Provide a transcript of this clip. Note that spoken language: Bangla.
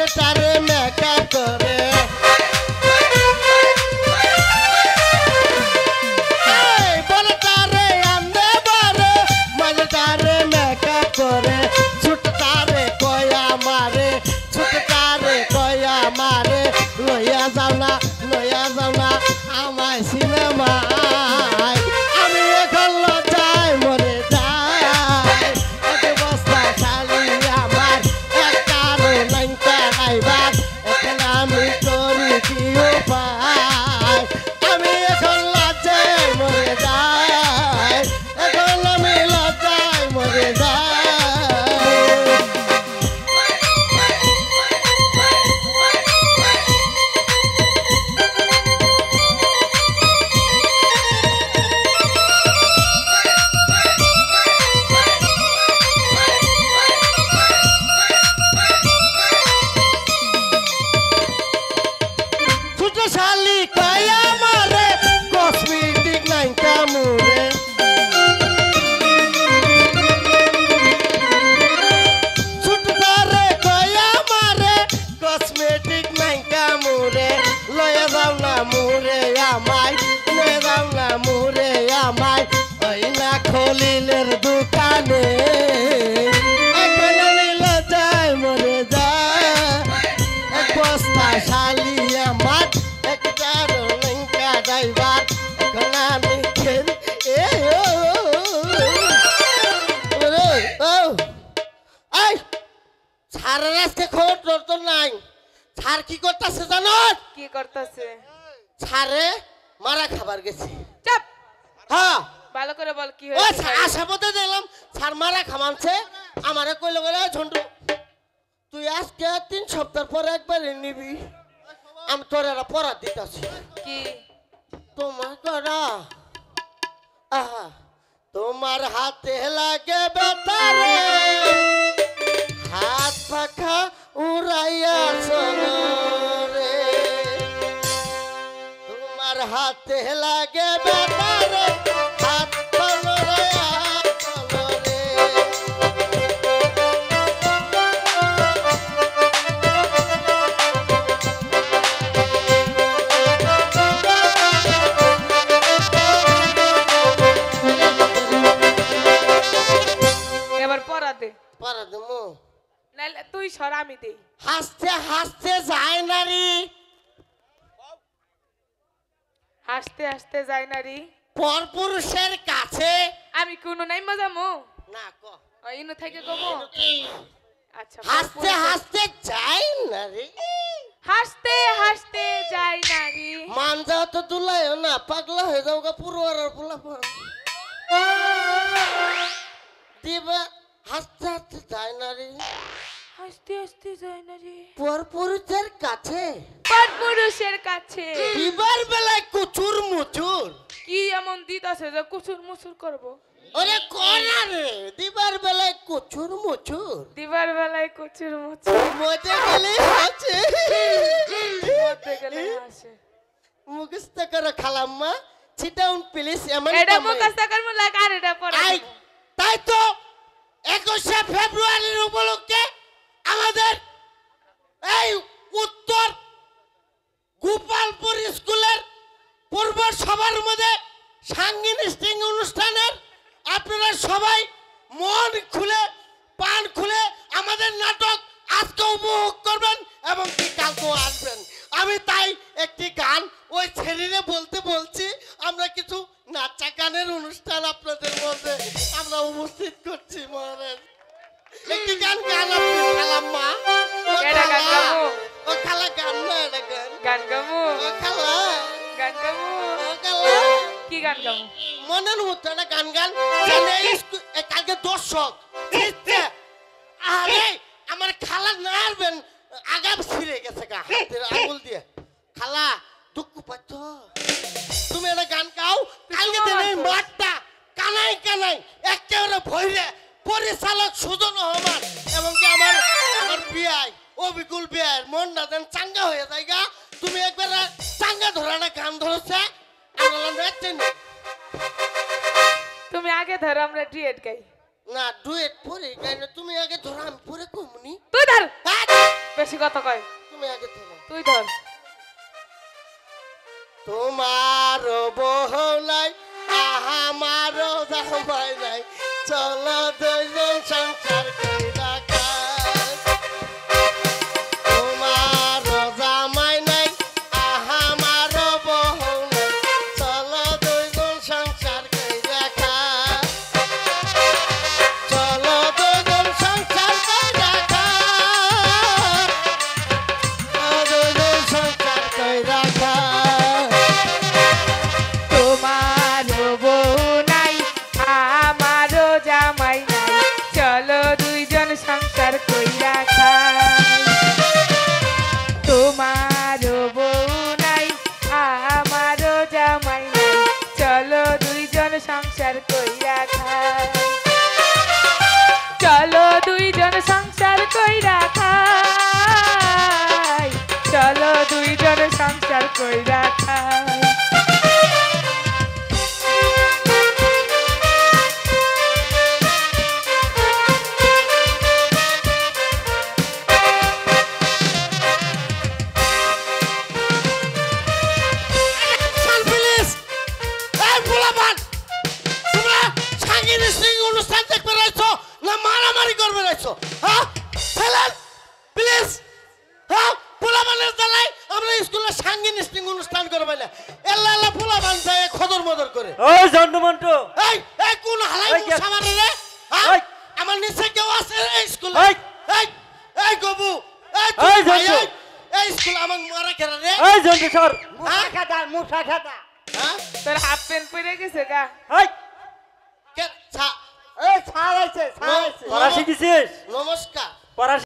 মাঝটারে মেকআপ করে বড়টারে আন্দে বারে মাঝটারে মেকআপ করে ছোটটারে কয়া মারে ছোটটারে কয়া মারে লইয়া যাও না আমায় সিনেমায় আমি এখন লজ্জায় মরে যাই এক বস্তা শালি আমার এক কারো নাইকা নাইবার এখন আমি করি কি উপায় আমি এখন লজ্জায় মরে যাই এখন আমি লজ্জায় মরে যাই শালি কয়া মারে কসমেটিক নাইকা মুরে ছোটটারে কয়া মারে কসমেটিক নাইকা মুরে লয়া যাও না মুরে আমায় লয়া যাও না মুরে আমায় ওই না খলিলের দোকানে এখন আমি লজ্জায় মরে যাই এক বস্তা শালি আমার ড্রাইভার এখন আমি ছাড়ের আজকে খবর তোর তো নাই ছাড় কি করতেছে জানো কি করতেছে ছাড়ে মারা খাবার গেছে চাপ হ্যাঁ ভালো করে বল কি ও হয়েছে আশা পথে দেখলাম ছাড় মারা খামানছে আমারে কইলো বলে ঝন্টু তুই আজকে 3 সপ্তাহ পরে একবার নিবি আমি তোর একটা পড়া দিতেছি কি তোমার করা আহা তোমার হাতে লাগে বেতারে হাত পাখা উড়াইয়া রে তোমার হাতে লাগে বেতারে হাত উড়াইয়া রে পড়া দেবো নাইলে তুই সর আমি দেই হাসতে হাসতে যায় না রে হাসতে হাসতে যায় না রে পরপুরুষের কাছে আমি কোনো নাই মজামু না ক ইনো থেকে কব আচ্ছা হাসতে হাসতে যায় না রে হাসতে হাসতে যায় না রে মান যাও তো দুলাইও না পাগলা হয়ে যাও গা পুরোয়ার পোলা দিবা হাসতে হাসতে যায় না রে হাসতে হাসতে যায় না রে পরপুরুষের কাছে পরপুরুষের কাছে দিবার বেলায় কুচুর মুচুর কি এমন দিতাছে যে কুচুর মুচুর করব ওরে করা রে দিবার বেলায় কুচুর মুচুর দিবার বেলায় কুচুর মুচুর মজা গেলে আছে মতে গেলে হাসে মুখস্থ করে খালাম্মা ছিটাউন প্লিজ এমন এটা মুখস্থ করব লাগা আর এটা পড়া তাই তো 21শে ফেব্রুয়ারির উপলক্ষে আমাদের এই উত্তর গোপালপুর স্কুলের পূর্ব সভার মধ্যে সাংগঠনিক অনুষ্ঠানের আপনারা সবাই মন খুলে প্রাণ খুলে আমাদের নাটক আজকে উপভোগ করবেন এবং কি কালকেও আসবেন আমি তাই একটি গান ওই ছেলেরে বলতে বলছি আমরা কিছু নাচা গানের অনুষ্ঠান আপনাদের মধ্যে আমরা উপস্থিত করছি মহারাজ একটি গান গান আপনি খালাম্মা ও খালা গান না এটা গান গান গামু ও খালা গান গামু ও খালা কি গান গামু মনের মতো একটা গান গান কালকে দর্শক আরে আমার খালা না আসবেন আগাম ছিঁড়ে গেছে গা হাতের আঙুল দিয়ে খালা দুঃখ পাচ্ছ তুমি একটা গান গাও কালকে দিন এই মাঠটা কানাই কানাই একেবারে ভৈরে পরিচালক সুজন রহমান এবং কি আমার বিয়াই অবিকুল বিয়াই মন না যেন চাঙ্গা হয়ে যায় গা তুমি একবার চাঙ্গা ধরাটা গান ধরছে তুমি আগে ধরো আমরা ডুয়েট গাই না ডুয়েট পরে গাই না তুমি আগে ধরো আমি পরে কমনি তুই ধর বেশি কথা কয় তুমি আগে ধরো। তুই ধর তোমার বউ নাই আমার জামাই নাই চলো দুজন সংসার কইরা খাই। তোমার জামাই নাই আমার বউ নাই চলো দুজন সংসার কইরা খাই। চলো দুজন সংসার কইরা খাই। দুজন সংসার কইরা খাই। তোমারও বউ নাই আমারও জামাই নাই চলো দুইজন সংসার কইরা খাই। তোমারও বউ নাই আমারও জামাই নাই চলো দুইজন সংসার কইরা খাই। চলো দুইজন সংসার কইরা খাই। চলো দুইজন সংসার কইরা খাই। অনুষ্ঠান দেখতে রাখছো না মারামারি করবে রাখছো? হ্যাঁ ছেলেন প্লিজ। হ্যাঁ পোলাবানের জ্বালাই আমরা স্কুলে সাংগীনিক অনুষ্ঠান করবে না। এল্লা এল্লা পোলাবান যায় খদর মদর করে। ওই জন্টু মন্টু এই এই কোন হালাই এই কে? সামারে রে? হ্যাঁ এই। আমার নিচে কেউ আছে এই স্কুলে? এই। এই এই গবু এই এই ভাই, জন্টু। এই স্কুল আমার মারা কেরা রে? ওই জন্টু সর হ্যাঁ? মুসা খাতা হ্যাঁ তোর হাফ প্যান্ট পরে গেছে গা। ওই কে ছা এই ছাড়াইছে ছাড়াইছে। পড়া শিখিছিস নমস্কার। পড়া